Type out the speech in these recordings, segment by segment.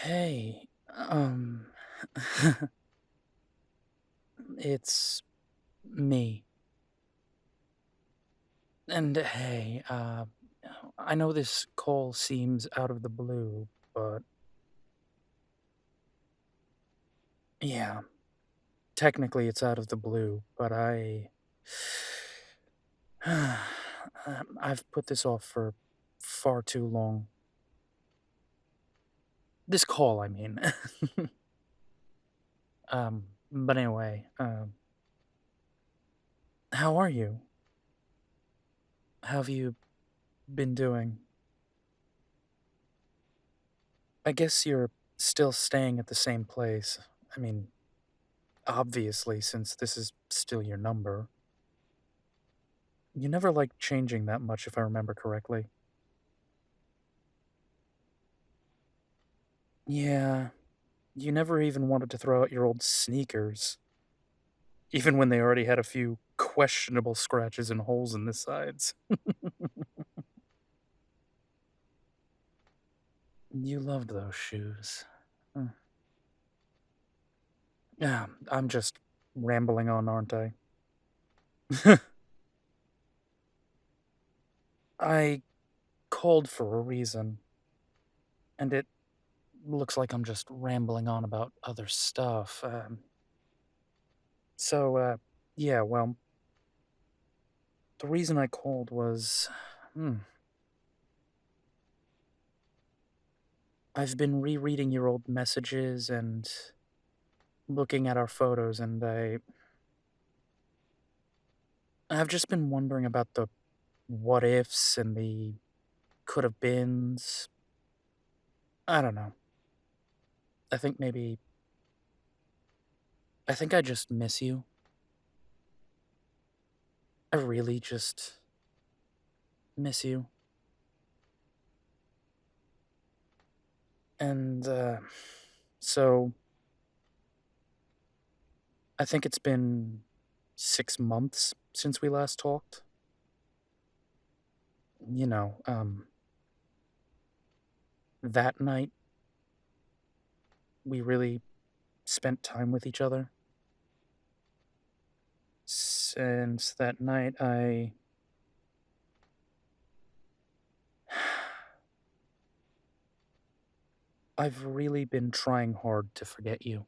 Hey, it's me. And hey, I know this call seems out of the blue, but yeah, technically it's out of the blue, but I've put this off for far too long. This call, I mean. But anyway, how are you? How have you been doing? I guess you're still staying at the same place. I mean, obviously, since this is still your number. You never liked changing that much, if I remember correctly. Yeah, you never even wanted to throw out your old sneakers, even when they already had a few questionable scratches and holes in the sides. You loved those shoes. Hmm. Yeah, I'm just rambling on, aren't I? I called for a reason, and it looks like I'm just rambling on about other stuff. So, yeah, well, the reason I called was, hmm, I've been rereading your old messages and looking at our photos, and I've just been wondering about the what ifs and the could have beens. I don't know. I think maybe I think I just miss you. I really just miss you. And so I think it's been 6 months since we last talked. You know, that night we really spent time with each other. Since that night, I've really been trying hard to forget you.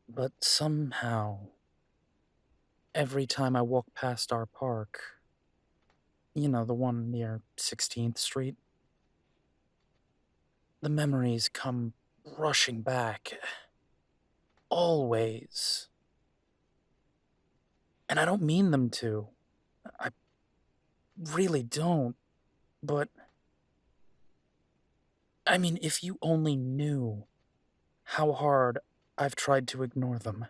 But somehow, every time I walk past our park, the one near 16th Street, the memories come rushing back. Always. And I don't mean them to. I really don't. But, I mean, if you only knew how hard I've tried to ignore them.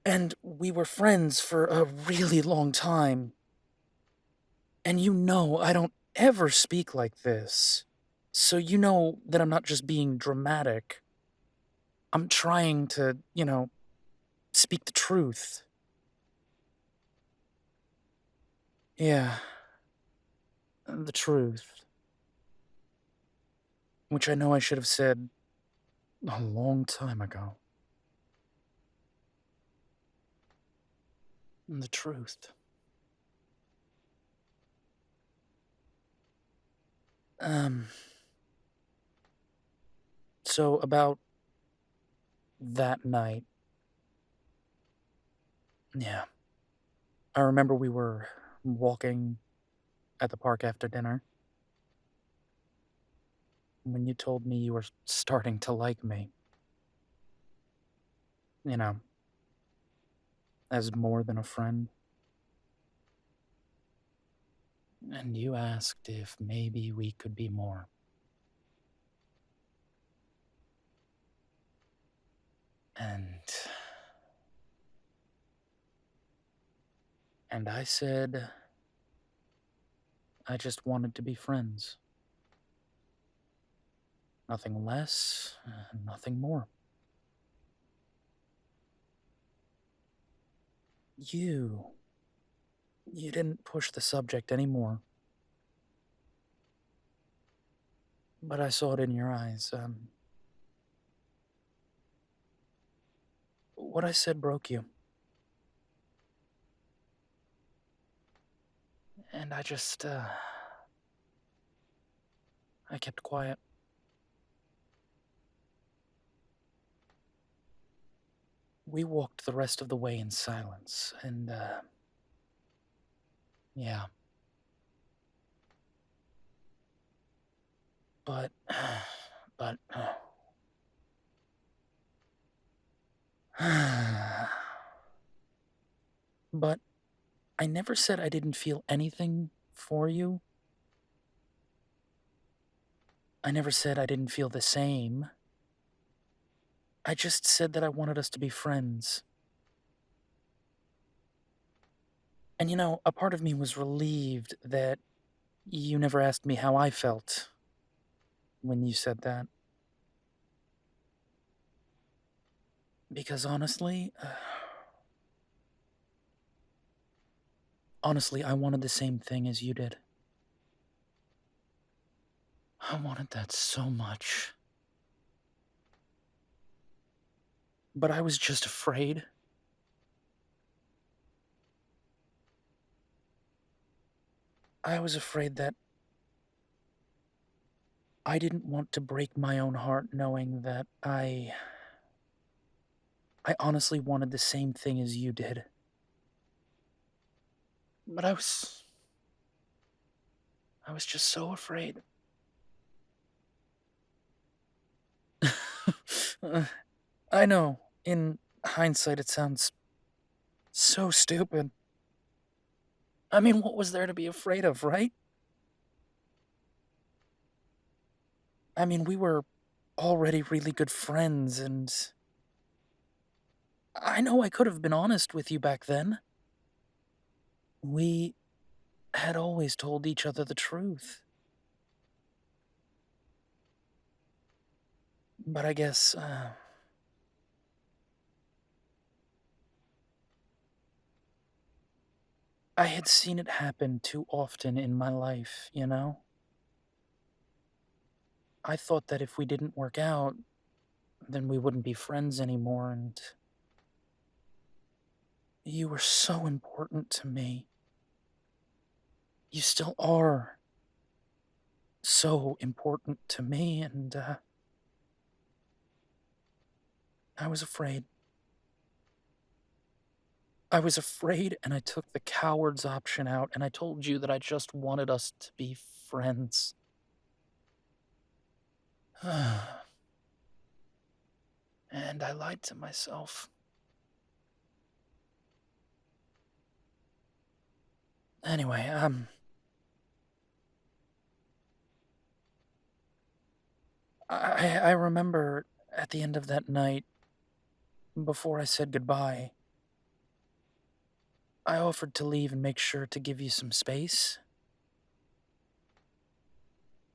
And we were friends for a really long time. And I don't ever speak like this. So you know that I'm not just being dramatic. I'm trying to, speak the truth. Yeah, the truth. Which I know I should have said a long time ago. The truth. Um, so about that night, yeah, I remember we were walking at the park after dinner when you told me you were starting to like me. You know, as more than a friend. And you asked if maybe we could be more. And and I said I just wanted to be friends. Nothing less, nothing more. You You didn't push the subject anymore, but I saw it in your eyes. What I said broke you, and I kept quiet. We walked the rest of the way in silence, and, yeah. But, but, but I never said I didn't feel anything for you. I never said I didn't feel the same. I just said that I wanted us to be friends. And a part of me was relieved that you never asked me how I felt when you said that. Because honestly, I wanted the same thing as you did. I wanted that so much. But I was just afraid. I was afraid that I didn't want to break my own heart knowing that I honestly wanted the same thing as you did. But I was just so afraid. Uh, I know, in hindsight, it sounds so stupid. I mean, what was there to be afraid of, right? I mean, we were already really good friends, and I know I could have been honest with you back then. We had always told each other the truth. But I guess, I had seen it happen too often in my life. I thought that if we didn't work out, then we wouldn't be friends anymore, and you were so important to me. You still are so important to me, and, I was afraid. I was afraid, and I took the coward's option out, and I told you that I just wanted us to be friends. And I lied to myself. Anyway, I remember at the end of that night, before I said goodbye, I offered to leave and make sure to give you some space.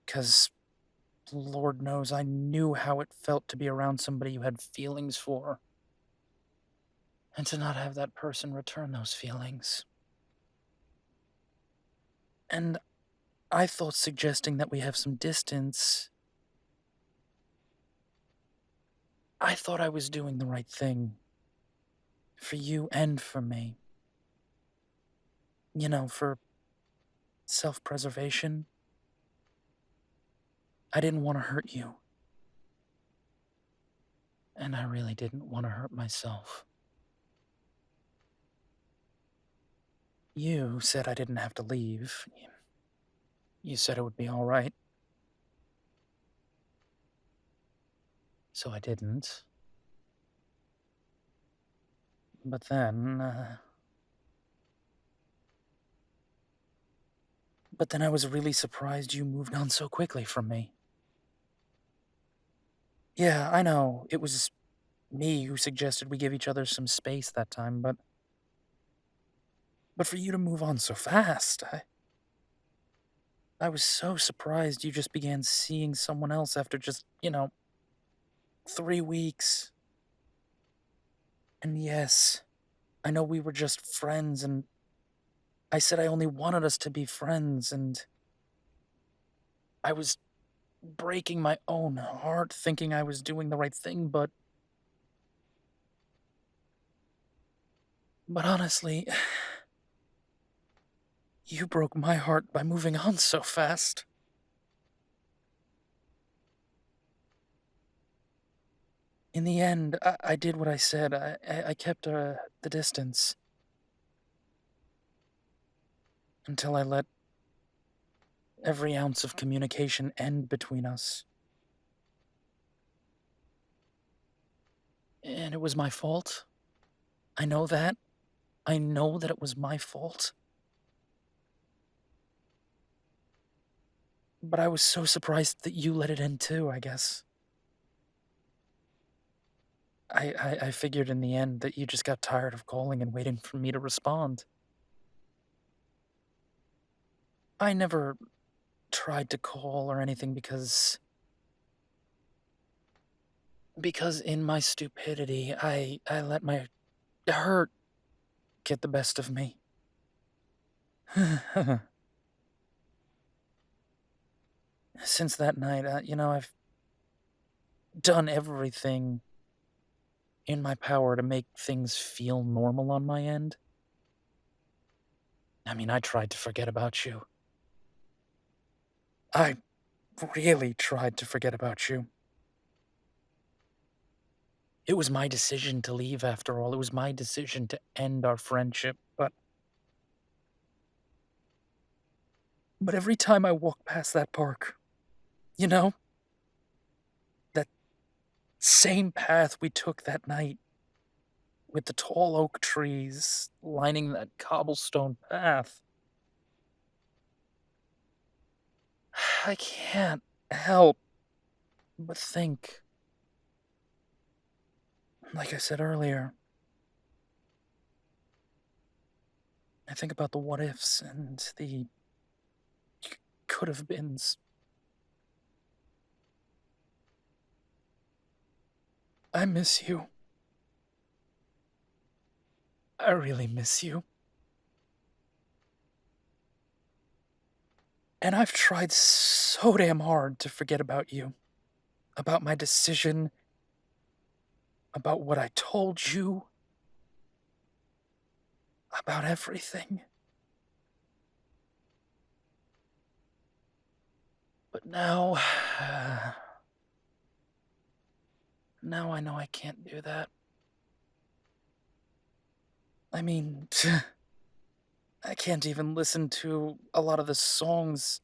'Cause Lord knows I knew how it felt to be around somebody you had feelings for, and to not have that person return those feelings. And I thought suggesting that we have some distance, I thought I was doing the right thing. For you and for me. For self-preservation. I didn't want to hurt you. And I really didn't want to hurt myself. You said I didn't have to leave. You said it would be all right. So I didn't. But then, I was really surprised you moved on so quickly from me. Yeah, I know, it was me who suggested we give each other some space that time, but for you to move on so fast, I was so surprised you just began seeing someone else after just, 3 weeks. And yes, I know we were just friends, and I said I only wanted us to be friends, and I was breaking my own heart thinking I was doing the right thing, but honestly, you broke my heart by moving on so fast. In the end, I did what I said. I kept the distance until I let every ounce of communication end between us. And it was my fault. I know that. I know that it was my fault. But I was so surprised that you let it end too, I guess. I figured in the end that you just got tired of calling and waiting for me to respond. I never tried to call or anything because in my stupidity, I let my hurt get the best of me. Since that night, I've done everything in my power to make things feel normal on my end. I mean, I tried to forget about you. I really tried to forget about you. It was my decision to leave after all. It was my decision to end our friendship, but every time I walk past that park, you know, that same path we took that night with the tall oak trees lining that cobblestone path, I can't help but think, like I said earlier, I think about the what ifs and the could have beens. I miss you. I really miss you. And I've tried so damn hard to forget about you, about my decision, about what I told you, about everything. But now, now I know I can't do that. I mean, I can't even listen to a lot of the songs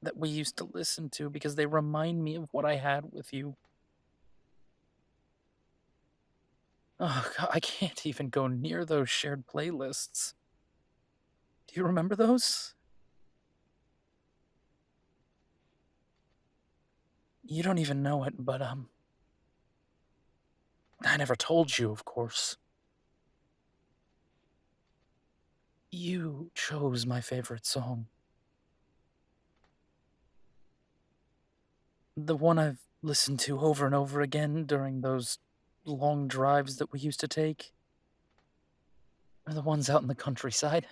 that we used to listen to because they remind me of what I had with you. Oh, God, I can't even go near those shared playlists. Do you remember those? You don't even know it, but, I never told you, of course. You chose my favorite song. The one I've listened to over and over again during those long drives that we used to take. Or the ones out in the countryside.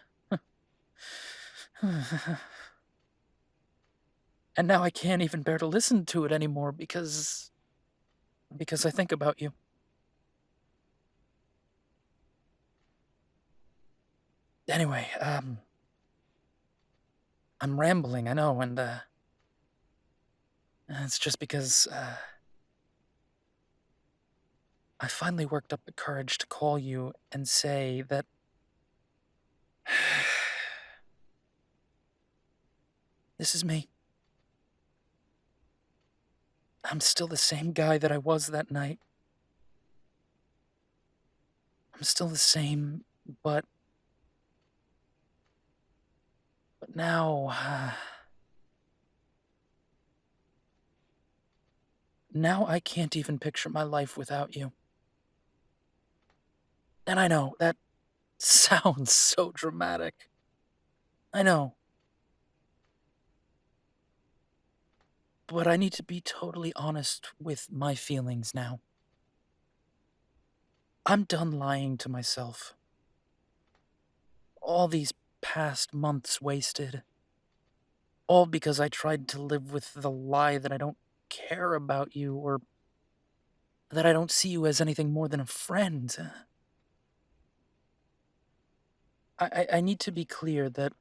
And now I can't even bear to listen to it anymore because I think about you. Anyway, I'm rambling, I know, and it's just because I finally worked up the courage to call you and say that this is me. I'm still the same guy that I was that night. I'm still the same, but now, now I can't even picture my life without you. And I know that sounds so dramatic. I know, but I need to be totally honest with my feelings now. I'm done lying to myself. All these past months wasted. All because I tried to live with the lie that I don't care about you or that I don't see you as anything more than a friend. I need to be clear that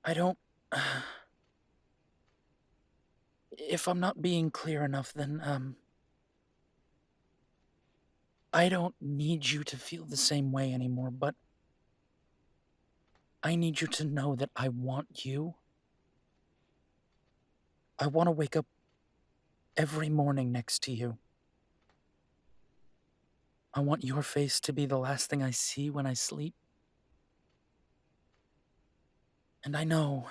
I don't. If I'm not being clear enough, then, I don't need you to feel the same way anymore, but I need you to know that I want you. I want to wake up every morning next to you. I want your face to be the last thing I see when I sleep. And I know,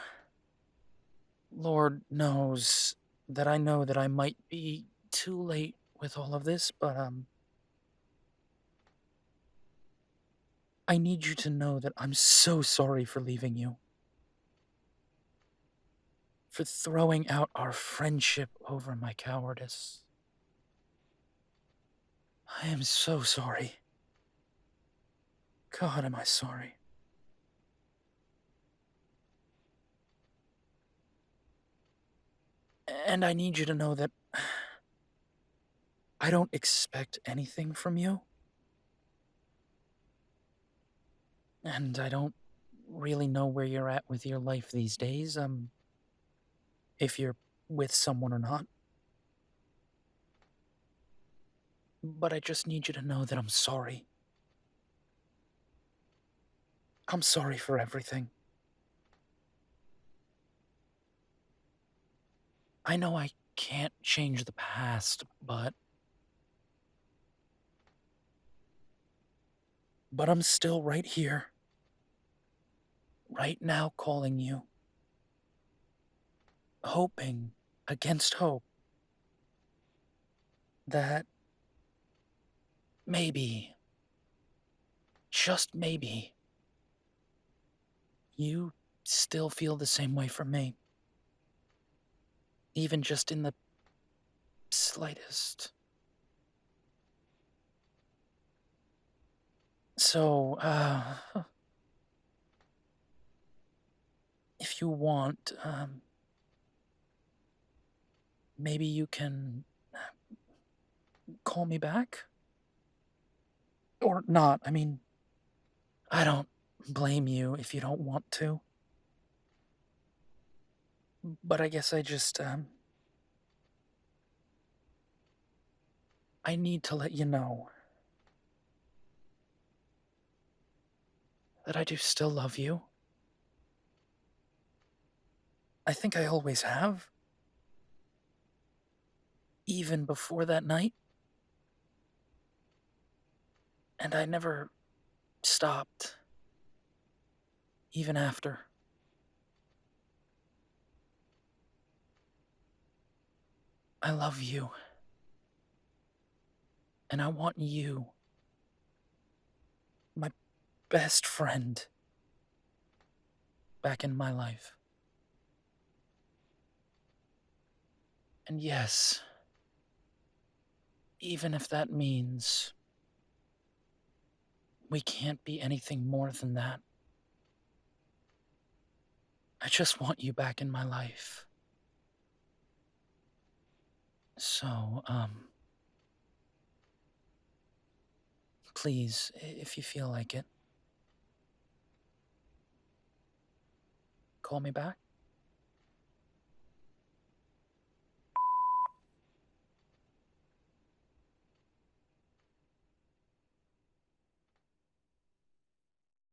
Lord knows, that I know that I might be too late with all of this, but, I need you to know that I'm so sorry for leaving you. For throwing out our friendship over my cowardice. I am so sorry. God, am I sorry. And I need you to know that I don't expect anything from you. And I don't really know where you're at with your life these days, if you're with someone or not. But I just need you to know that I'm sorry. I'm sorry for everything. I know I can't change the past, but I'm still right here, right now calling you, hoping against hope that maybe, just maybe, you still feel the same way for me, even just in the slightest. So, if you want, maybe you can call me back? Or not, I mean, I don't blame you if you don't want to. But I guess I just, I need to let you know that I do still love you. I think I always have. Even before that night. And I never stopped. Even after. I love you. And I want you, my best friend, back in my life. And yes, even if that means we can't be anything more than that, I just want you back in my life. So, please, if you feel like it, call me back.